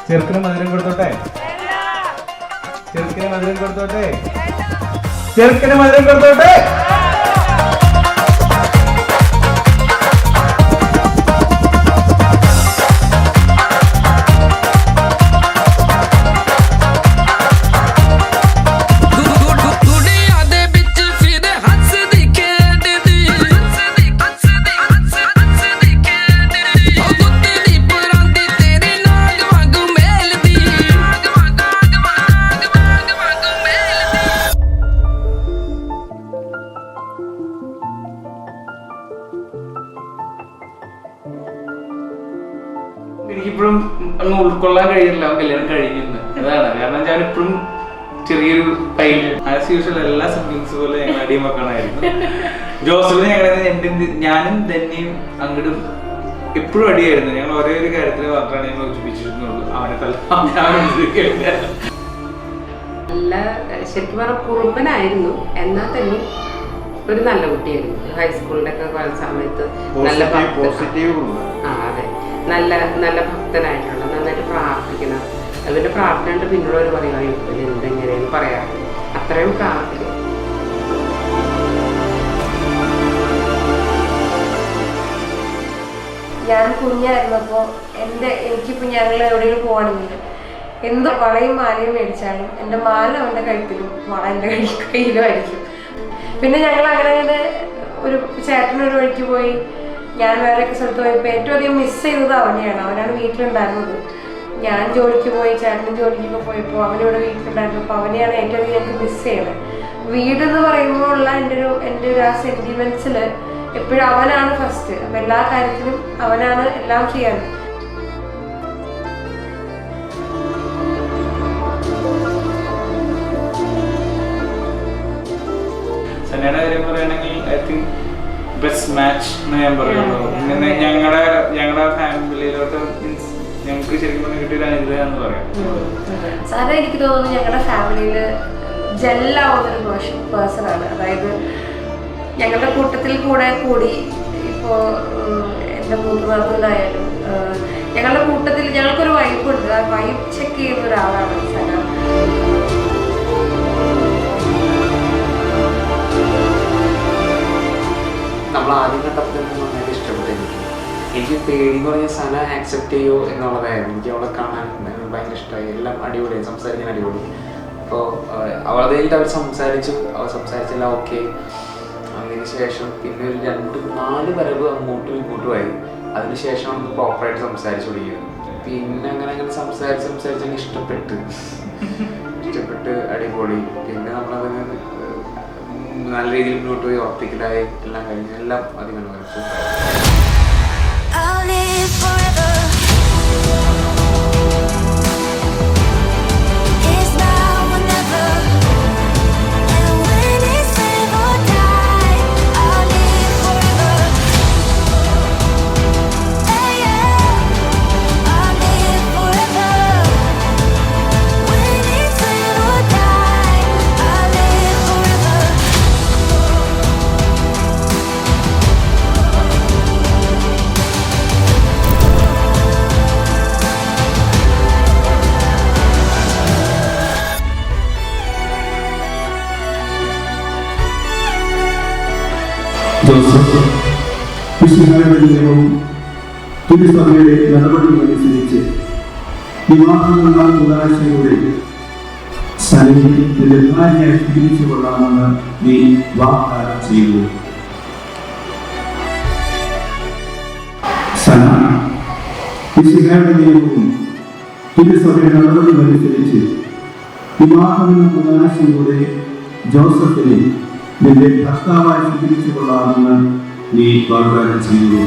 ചെറുക്കിന് മധുരം കൊടുത്തോട്ടെ, ചെറുക്കിന് മധുരം കൊടുത്തോട്ടെ, ചെറുക്കിന് മധുരം കൊടുത്തോട്ടെ. എനിക്കിപ്പോഴും അങ്ങ് ഉൾക്കൊള്ളാൻ കഴിയുന്നില്ല കല്യാണം കഴിഞ്ഞിരുന്നു. അതാണ് കാരണം ഞാനിപ്പോഴും ചെറിയൊരു കയ്യിൽ ആസ് യൂഷ്വൽ എല്ലാ സിബ്ലിങ്സ് പോലെ ഞങ്ങൾ അടിയും മക്കളായിരുന്നു. ജോസഫിന് ഞങ്ങളുടെ ഞാനും ധന്യയും അങ്ങോട്ടും എപ്പോഴും അടിയായിരുന്നു. ഞങ്ങൾ ഒരേ ഒരു കാര്യത്തിൽ മാത്രമാണ് ഞങ്ങൾ യോജിപ്പിച്ചിരുന്നുള്ളൂ. അവനെ നല്ല ശരിക്കും പറഞ്ഞ കുറുമ്പനായിരുന്നു, എന്നാൽ തന്നെ ഒരു നല്ല കുട്ടിയായിരുന്നു. ഹൈസ്കൂളിന്റെ ഒക്കെ സമയത്ത് നല്ല അതെ നല്ല നല്ല ഭക്തനായിട്ടുള്ള, നന്നായിട്ട് പ്രാർത്ഥിക്കണം. അവരുടെ പ്രാർത്ഥന കൊണ്ട് പിന്നുള്ളവർ പറയുകയോ എന്തെങ്ങനെയെന്ന് പറയാറ്, അത്രയും പ്രാർത്ഥിക്കും. ഞാൻ കുഞ്ഞായിരുന്നപ്പോൾ എനിക്കിപ്പോൾ ഞങ്ങൾ എവിടെയെങ്കിലും പോവാണെങ്കിൽ എന്ത് വളയും മാലയും മേടിച്ചാലും എൻ്റെ മാല അവൻ്റെ കഴുത്തിലും വള എൻ്റെ കയ്യിലും ആയിരിക്കും. പിന്നെ ഞങ്ങൾ അങ്ങനെ ഒരു ചേട്ടനൊരു വഴിക്ക് പോയി, ഞാൻ വേറെയൊക്കെ സ്ഥലത്ത് പോയപ്പോൾ ഏറ്റവും അധികം മിസ് ചെയ്തത് അവനെയാണ്. അവനാണ് വീട്ടിലുണ്ടായിരുന്നത്. ഞാൻ ജോലിക്ക് പോയി, ചേട്ടനും ജോലിക്കൊക്കെ പോയപ്പോൾ അവനിവിടെ വീട്ടിലുണ്ടായിരുന്നപ്പോൾ അവനെയാണ് ഏറ്റവും അധികം ഞങ്ങൾക്ക് മിസ് ചെയ്യണത്. വീടെന്ന് പറയുമ്പോൾ ഉള്ള എൻ്റെ ഒരു ആ സെൻറ്റിമെൻറ്റ്സിൽ എപ്പോഴും അവനാണ് ഫസ്റ്റ്. അപ്പം എല്ലാ കാര്യത്തിലും അവനാണ് എല്ലാം ചെയ്യാൻ. സനയുടെ കാര്യം പറയുകയാണെങ്കിൽ ഐ തിങ്ക് ബെസ്റ്റ് മാച്ച് എന്ന് ഞാൻ പറയുള്ളൂ. ഇങ്ങനെ ഞങ്ങളുടെ ഫാമിലിയിലോട്ട് മീൻസ് ഞങ്ങൾക്ക് ശരിക്കും പറഞ്ഞാൽ കിട്ടിയൊരു അനുഗ്രഹം എന്ന് പറയാം. സാധാരണ എനിക്ക് തോന്നുന്നു ഞങ്ങളുടെ ഫാമിലിയിൽ ജെല്ലാവുന്നൊരു പേഴ്സണാണ്. അതായത് ഞങ്ങളുടെ കൂട്ടത്തിൽ കൂടി ഇപ്പോൾ എൻ്റെ മൂത്തുമാർന്നായാലും ഞങ്ങളുടെ കൂട്ടത്തിൽ ഞങ്ങൾക്കൊരു വൈബുണ്ട്. ആ വൈബ് ചെക്ക് ചെയ്യുന്ന ഒരാളാണ് സന. നമ്മൾ ആദ്യം കണ്ടപ്പോൾ തന്നെ നന്നായിട്ട് ഇഷ്ടപ്പെട്ടു. എനിക്ക് പേടി എന്ന് പറഞ്ഞാൽ സന ആക്സെപ്റ്റ് ചെയ്യുമോ എന്നുള്ളതായിരുന്നു. എനിക്ക് അവളെ കാണാൻ ഭയങ്കര ഇഷ്ടമായി. എല്ലാം അടിപൊളിയായി, സംസാരിക്കാൻ അടിപൊളി. അപ്പോൾ അവളതായിട്ട് അവർ സംസാരിച്ചെല്ലാം ഓക്കെ. അതിനുശേഷം പിന്നെ ഒരു 2-4 വരവ് അങ്ങോട്ടും ഇങ്ങോട്ടുമായി. അതിനുശേഷം നമുക്ക് പ്രോപ്പറായിട്ട് സംസാരിച്ചു തുടങ്ങിയത്. പിന്നെ അങ്ങനെ സംസാരിച്ച് ഇഷ്ടപ്പെട്ട് അടിപൊളി. പിന്നെ നമ്മളതിന് നല്ല രീതിയിൽ മുന്നോട്ട് പോയി ഉറപ്പിക്കലായി എല്ലാം കഴിഞ്ഞ് എല്ലാം അതിമനോഹരം. ജോസഫ് മിശിഹായുടെ നിയമവും തിരുസഭയുടെ നടപടികളനുസരിച്ച് വിവാഹമെന്ന ഉദാശയോടെ സനയെ നിന്റെ ഭാര്യയായി സ്വീകരിച്ചു കൊള്ളാമെന്ന് നീ വാഗ്ദാനം ചെയ്തു. സന മിശിഹായുടെ നിയമവും തിരുസഭയുടെ നടപടികളനുസരിച്ച് വിവാഹമെന്ന ഉദാശയോടെ ജോസഫിനെ നിന്റെ ഭർത്താവായി സ്വീകരിച്ചു കൊള്ളാമെന്ന് നീ വാഗ്ദാനം ചെയ്തു.